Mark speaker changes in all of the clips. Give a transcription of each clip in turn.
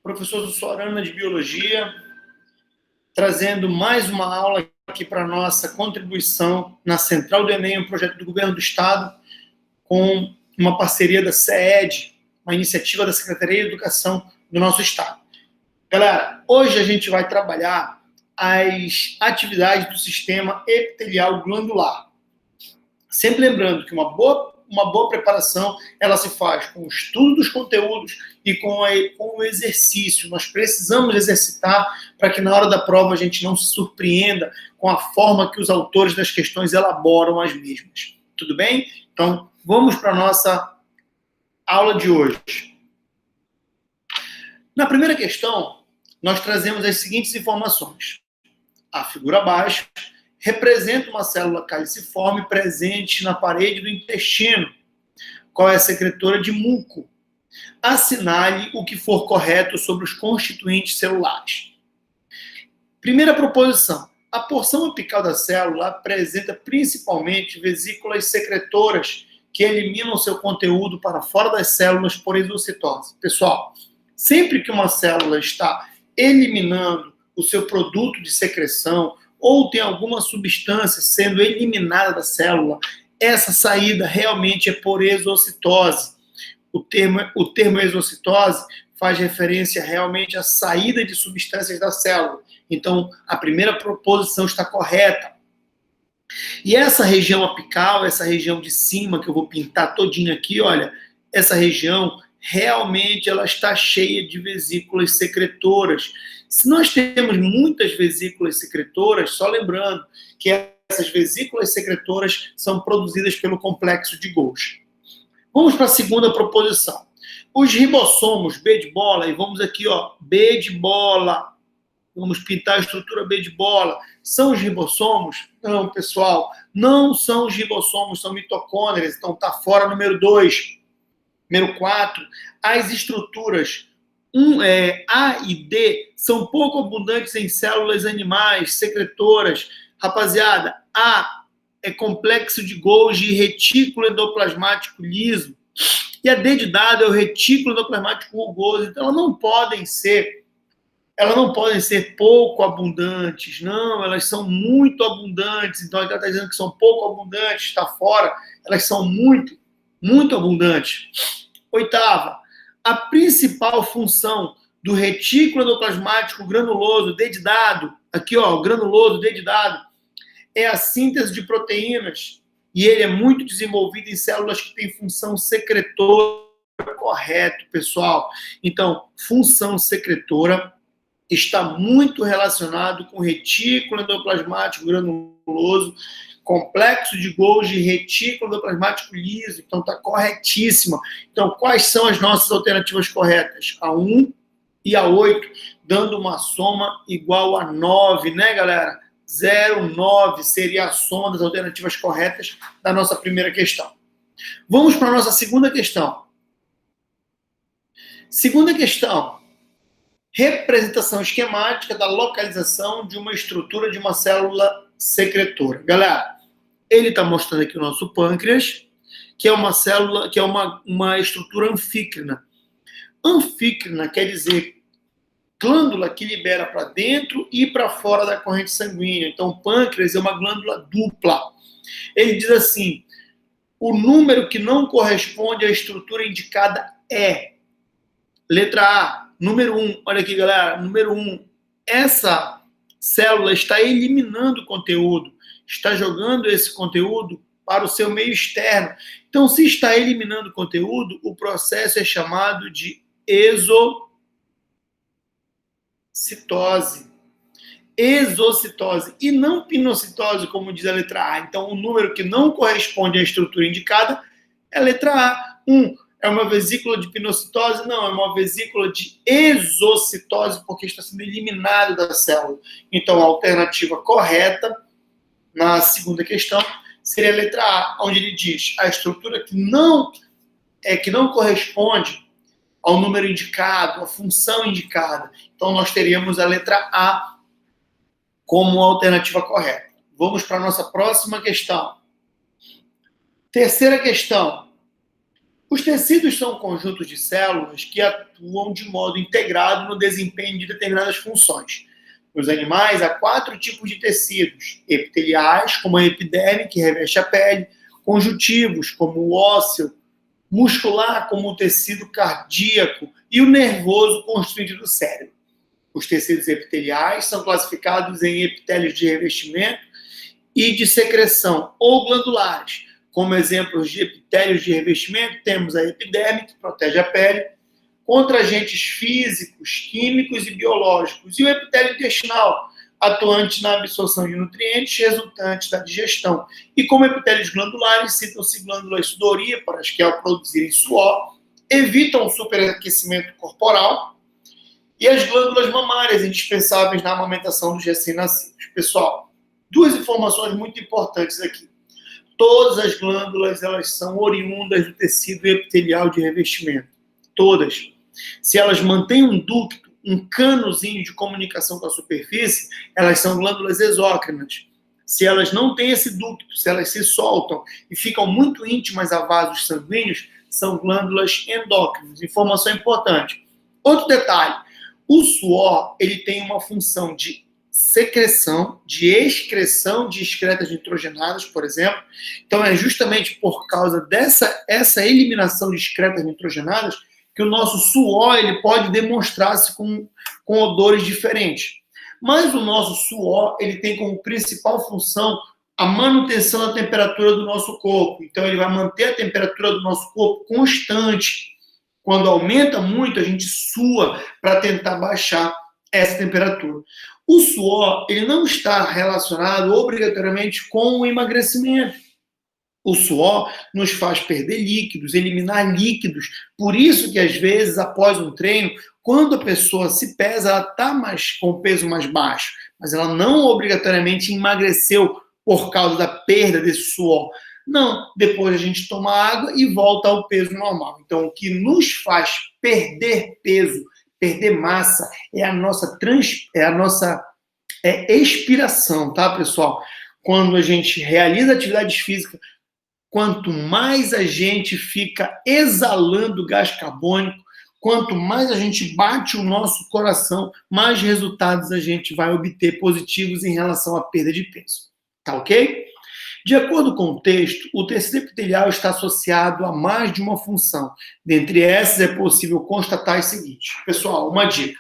Speaker 1: professor Sussuarana de Biologia, trazendo mais uma aula aqui para a nossa contribuição na Central do Enem, um projeto do Governo do Estado, com uma parceria da CEED, uma iniciativa da Secretaria de Educação do nosso Estado. Galera, hoje a gente vai trabalhar as atividades do sistema epitelial glandular. Sempre lembrando que uma boa preparação, ela se faz com o estudo dos conteúdos e com o exercício. Nós precisamos exercitar para que na hora da prova a gente não se surpreenda com a forma que os autores das questões elaboram as mesmas. Tudo bem? Então, vamos para a nossa aula de hoje. Na primeira questão, nós trazemos as seguintes informações. A figura abaixo representa uma célula caliciforme presente na parede do intestino, qual é a secretora de muco. Assinale o que for correto sobre os constituintes celulares. Primeira proposição. A porção apical da célula apresenta principalmente vesículas secretoras que eliminam seu conteúdo para fora das células por exocitose. Pessoal, sempre que uma célula está eliminando o seu produto de secreção ou tem alguma substância sendo eliminada da célula, essa saída realmente é por exocitose. O termo exocitose faz referência realmente à saída de substâncias da célula. Então, a primeira proposição está correta. E essa região apical, essa região de cima, que eu vou pintar todinha aqui, olha, essa região realmente ela está cheia de vesículas secretoras. Se nós temos muitas vesículas secretoras, só lembrando que essas vesículas secretoras são produzidas pelo complexo de Golgi. Vamos para a segunda proposição. Os ribossomos, B de bola, e vamos aqui, ó, B de bola. Vamos pintar a estrutura B de bola. São os ribossomos? Não, pessoal, não são os ribossomos, são mitocôndrias, então está fora número 2. Número 4, as estruturas A e D são pouco abundantes em células animais, secretoras. Rapaziada, A é complexo de Golgi e retículo endoplasmático liso. E a D de dado é o retículo endoplasmático rugoso. Então, elas não podem ser pouco abundantes. Não, elas são muito abundantes. Então, ela está dizendo que são pouco abundantes, está fora. Elas são muito, muito abundantes. Oitava, a principal função do retículo endoplasmático granuloso, D de dado, aqui ó, granuloso, D de dado, é a síntese de proteínas e ele é muito desenvolvido em células que têm função secretora. Correto, pessoal. Então, função secretora está muito relacionado com retículo endoplasmático granuloso, complexo de Golgi, retículo endoplasmático liso. Então, está corretíssima. Então, quais são as nossas alternativas corretas? A 1 e a 8, dando uma soma igual a 9, né, galera? 0,9 seria a soma das alternativas corretas da nossa primeira questão. Vamos para a nossa segunda questão. Segunda questão. Representação esquemática da localização de uma estrutura de uma célula secretora. Galera, ele está mostrando aqui o nosso pâncreas, que é uma célula, que é uma estrutura anfícrina. Anfícrina quer dizer glândula que libera para dentro e para fora da corrente sanguínea. Então, o pâncreas é uma glândula dupla. Ele diz assim, o número que não corresponde à estrutura indicada é, letra A, número 1, olha aqui, galera, número 1, essa célula está eliminando conteúdo, está jogando esse conteúdo para o seu meio externo. Então, se está eliminando conteúdo, o processo é chamado de exocitose. Exocitose e não pinocitose, como diz a letra A. Então, o número que não corresponde à estrutura indicada é a letra A. 1. É uma vesícula de pinocitose? Não, é uma vesícula de exocitose, porque está sendo eliminado da célula. Então, a alternativa correta, na segunda questão, seria a letra A, onde ele diz a estrutura que não corresponde ao número indicado, à função indicada. Então, nós teríamos a letra A como alternativa correta. Vamos para a nossa próxima questão. Terceira questão. Os tecidos são conjuntos de células que atuam de modo integrado no desempenho de determinadas funções. Nos animais, há 4 tipos de tecidos: epiteliais, como a epiderme, que reveste a pele; conjuntivos, como o ósseo; muscular, como o tecido cardíaco; e o nervoso, constituído do cérebro. Os tecidos epiteliais são classificados em epitélios de revestimento e de secreção, ou glandulares. Como exemplos de epitélios de revestimento, temos a epiderme, que protege a pele contra agentes físicos, químicos e biológicos, e o epitélio intestinal, atuante na absorção de nutrientes resultantes da digestão. E como epitélios glandulares, citam-se glândulas sudoríparas, que ao produzirem suor, evitam o superaquecimento corporal, e as glândulas mamárias, indispensáveis na amamentação dos recém-nascidos. Pessoal, 2 informações muito importantes aqui. Todas as glândulas, elas são oriundas do tecido epitelial de revestimento. Todas. Se elas mantêm um ducto, um canozinho de comunicação com a superfície, elas são glândulas exócrinas. Se elas não têm esse ducto, se elas se soltam e ficam muito íntimas a vasos sanguíneos, são glândulas endócrinas. Informação importante. Outro detalhe, o suor, ele tem uma função de secreção, de excreção de excretas nitrogenadas, por exemplo. Então, é justamente por causa essa eliminação de excretas nitrogenadas que o nosso suor ele pode demonstrar-se com odores diferentes. Mas o nosso suor ele tem como principal função a manutenção da temperatura do nosso corpo. Então, ele vai manter a temperatura do nosso corpo constante. Quando aumenta muito, a gente sua para tentar baixar essa temperatura. O suor ele não está relacionado obrigatoriamente com o emagrecimento. O suor nos faz perder líquidos, eliminar líquidos. Por isso que, às vezes, após um treino, quando a pessoa se pesa, ela está com o peso mais baixo, mas ela não obrigatoriamente emagreceu por causa da perda desse suor. Não, depois a gente toma água e volta ao peso normal. Então, o que nos faz perder peso, perder massa, é a nossa expiração, tá, pessoal? Quando a gente realiza atividades físicas, quanto mais a gente fica exalando gás carbônico, quanto mais a gente bate o nosso coração, mais resultados a gente vai obter positivos em relação à perda de peso. Tá ok? De acordo com o texto, o tecido epitelial está associado a mais de uma função. Dentre essas, é possível constatar o seguinte. Pessoal, uma dica.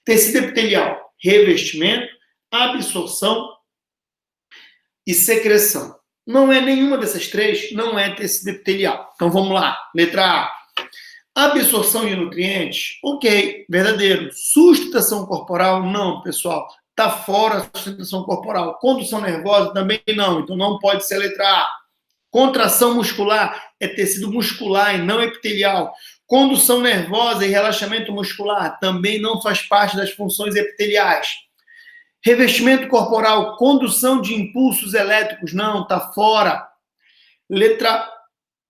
Speaker 1: Tecido epitelial, revestimento, absorção e secreção. Não é nenhuma dessas 3, não é tecido epitelial. Então vamos lá. Letra A. Absorção de nutrientes, ok, verdadeiro. Sustentação corporal, não, pessoal. Está fora da sustentação corporal. Condução nervosa, também não. Então não pode ser a letra A. Contração muscular é tecido muscular e não epitelial. Condução nervosa e relaxamento muscular também não faz parte das funções epiteliais. Revestimento corporal, condução de impulsos elétricos, não, está fora. Letra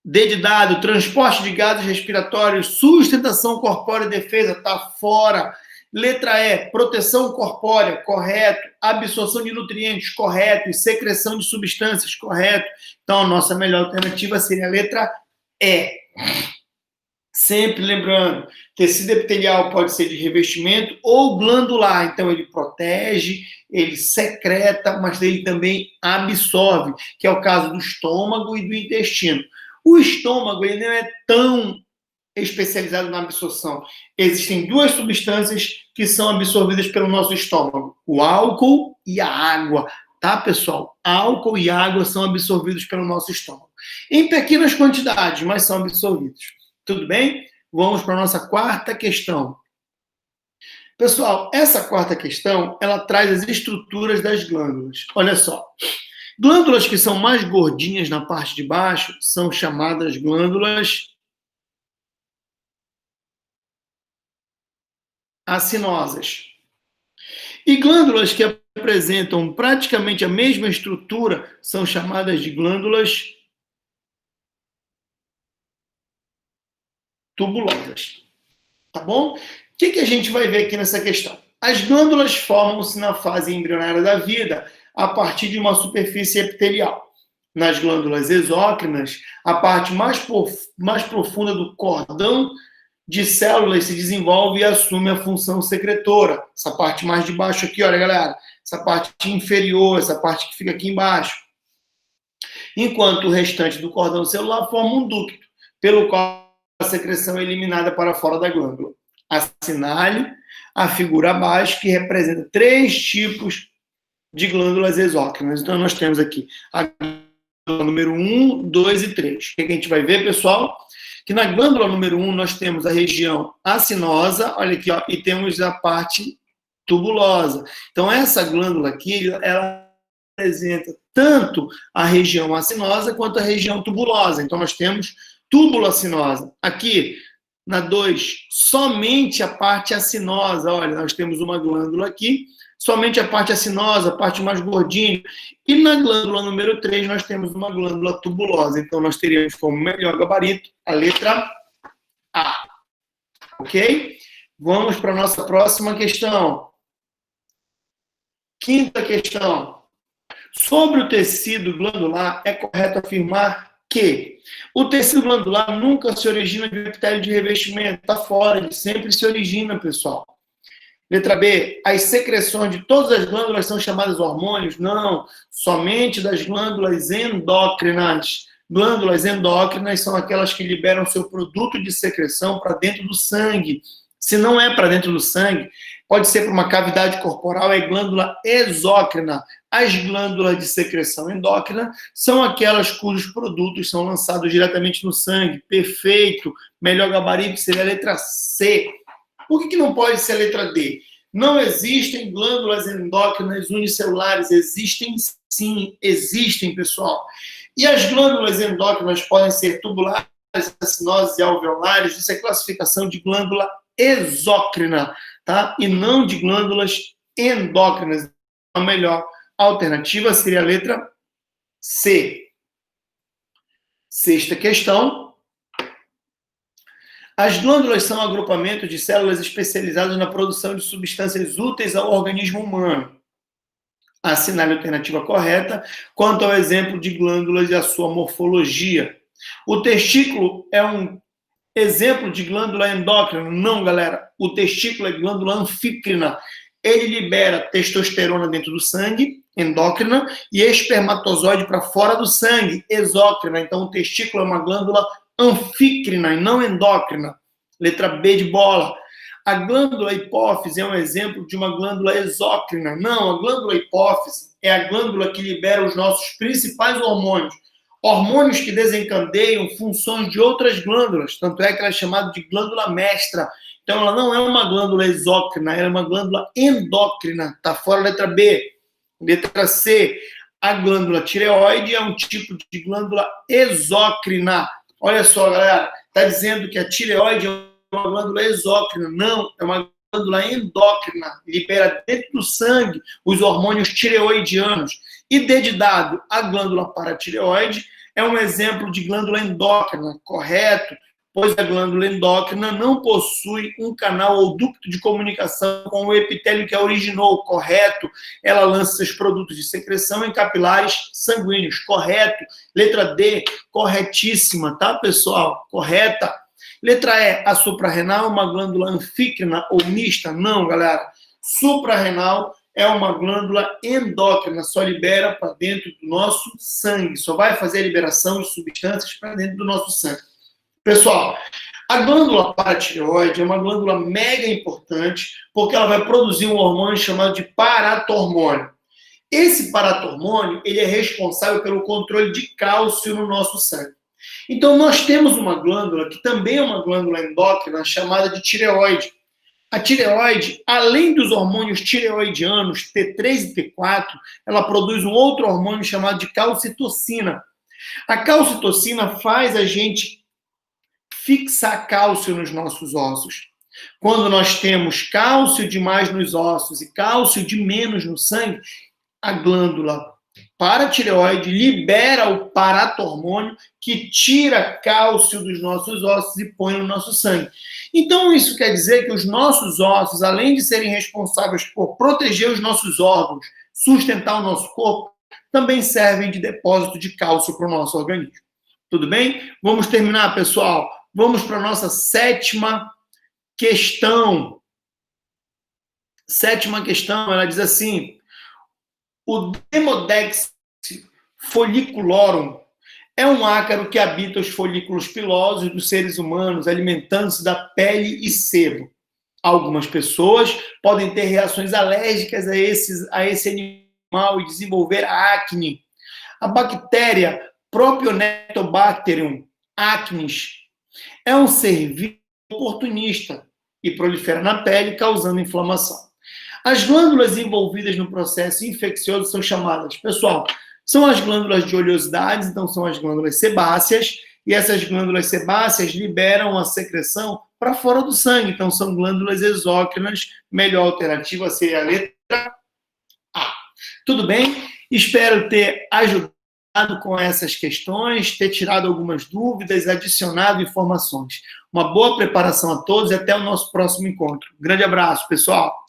Speaker 1: D de dado, transporte de gases respiratórios, sustentação corpórea e defesa, está fora. Letra E, proteção corpórea, correto. Absorção de nutrientes, correto. E secreção de substâncias, correto. Então, a nossa melhor alternativa seria a letra E. Sempre lembrando, tecido epitelial pode ser de revestimento ou glandular. Então, ele protege, ele secreta, mas ele também absorve, que é o caso do estômago e do intestino. O estômago ele não é tão especializado na absorção. Existem 2 substâncias que são absorvidas pelo nosso estômago: o álcool e a água. Tá, pessoal? Álcool e água são absorvidos pelo nosso estômago. Em pequenas quantidades, mas são absorvidos. Tudo bem? Vamos para a nossa 4ª questão. Pessoal, essa 4ª questão, ela traz as estruturas das glândulas. Olha só. Glândulas que são mais gordinhas na parte de baixo são chamadas glândulas acinosas. E glândulas que apresentam praticamente a mesma estrutura são chamadas de glândulas tubulosas. Tá bom? O que a gente vai ver aqui nessa questão? As glândulas formam-se na fase embrionária da vida a partir de uma superfície epitelial. nas glândulas exócrinas, a parte mais profunda do cordão de células se desenvolve e assume a função secretora. Essa parte mais de baixo aqui, olha, galera, essa parte inferior, essa parte que fica aqui embaixo. Enquanto o restante do cordão celular forma um ducto, pelo qual a secreção é eliminada para fora da glândula. Assinale a figura abaixo, que representa 3 tipos de glândulas exócrinas. Então, nós temos aqui a glândula número 1, 2 e 3. O que a gente vai ver, pessoal? Que na glândula número 1 nós temos a região acinosa, olha aqui, ó, e temos a parte tubulosa. Então, essa glândula aqui, ela representa tanto a região acinosa quanto a região tubulosa. Então, nós temos túbulo acinosa. Aqui, na 2, somente a parte acinosa. Olha, nós temos uma glândula aqui, somente a parte acinosa, a parte mais gordinha. E na glândula número 3, nós temos uma glândula tubulosa. Então, nós teríamos como melhor gabarito a letra A. Ok? Vamos para a nossa próxima questão. 5ª questão. Sobre o tecido glandular, é correto afirmar que o tecido glandular nunca se origina de um epitélio de revestimento. Está fora, ele sempre se origina, pessoal. Letra B, as secreções de todas as glândulas são chamadas hormônios? Não, somente das glândulas endócrinas. Glândulas endócrinas são aquelas que liberam seu produto de secreção para dentro do sangue. Se não é para dentro do sangue, pode ser para uma cavidade corporal, é glândula exócrina. As glândulas de secreção endócrina são aquelas cujos produtos são lançados diretamente no sangue. Perfeito. Melhor gabarito seria a letra C. Por que não pode ser a letra D? Não existem glândulas endócrinas unicelulares. Existem sim, existem, pessoal. E as glândulas endócrinas podem ser tubulares, acinosas e alveolares. Isso é classificação de glândula exócrina, tá? E não de glândulas endócrinas. A melhor alternativa seria a letra C. 6ª questão. As glândulas são agrupamentos de células especializadas na produção de substâncias úteis ao organismo humano. Assinale a alternativa correta quanto ao exemplo de glândulas e a sua morfologia. O testículo é um exemplo de glândula endócrina? Não, galera. O testículo é glândula anfícrina. Ele libera testosterona dentro do sangue, endócrina, e espermatozoide para fora do sangue, exócrina. Então, o testículo é uma glândula anfícrina e não endócrina. Letra B de bola. A glândula hipófise é um exemplo de uma glândula exócrina. Não, a glândula hipófise é a glândula que libera os nossos principais hormônios. Hormônios que desencadeiam funções de outras glândulas. Tanto é que ela é chamada de glândula mestra. Então, ela não é uma glândula exócrina, ela é uma glândula endócrina. Está fora a letra B. Letra C. A glândula tireoide é um tipo de glândula exócrina. Olha só, galera. Está dizendo que a tireoide é uma glândula exócrina. Não, é uma glândula endócrina. Libera dentro do sangue os hormônios tireoidianos. E D de dado, a glândula paratireoide é um exemplo de glândula endócrina. Correto? Pois a glândula endócrina não possui um canal ou ducto de comunicação com o epitélio que a originou. Correto? Ela lança seus produtos de secreção em capilares sanguíneos. Correto? Letra D, corretíssima, tá, pessoal? Correta. Letra E, a suprarrenal é uma glândula anfícrina ou mista? Não, galera. Suprarrenal é uma glândula endócrina, só libera para dentro do nosso sangue. Só vai fazer a liberação de substâncias para dentro do nosso sangue. Pessoal, a glândula paratireoide é uma glândula mega importante porque ela vai produzir um hormônio chamado de paratormônio. Esse paratormônio, ele é responsável pelo controle de cálcio no nosso sangue. Então, nós temos uma glândula que também é uma glândula endócrina chamada de tireoide. A tireoide, além dos hormônios tireoidianos, T3 e T4, ela produz um outro hormônio chamado de calcitocina. A calcitocina faz a gente fixar cálcio nos nossos ossos. Quando nós temos cálcio demais nos ossos e cálcio de menos no sangue, a glândula paratireoide libera o paratormônio que tira cálcio dos nossos ossos e põe no nosso sangue. Então, isso quer dizer que os nossos ossos, além de serem responsáveis por proteger os nossos órgãos, sustentar o nosso corpo, também servem de depósito de cálcio para o nosso organismo. Tudo bem? Vamos terminar, pessoal. Vamos para a nossa sétima questão. Sétima questão, ela diz assim: o Demodex folliculorum é um ácaro que habita os folículos pilosos dos seres humanos, alimentando-se da pele e sebo. Algumas pessoas podem ter reações alérgicas a esse animal e desenvolver acne. A bactéria Propionectobacterium acnes é um ser vivo oportunista e prolifera na pele, causando inflamação. As glândulas envolvidas no processo infeccioso são chamadas, pessoal, são as glândulas de oleosidades, então são as glândulas sebáceas, e essas glândulas sebáceas liberam a secreção para fora do sangue, então são glândulas exócrinas. Melhor alternativa seria a letra A. Tudo bem? Espero ter ajudado com essas questões, ter tirado algumas dúvidas, adicionado informações. Uma boa preparação a todos e até o nosso próximo encontro. Um grande abraço, pessoal!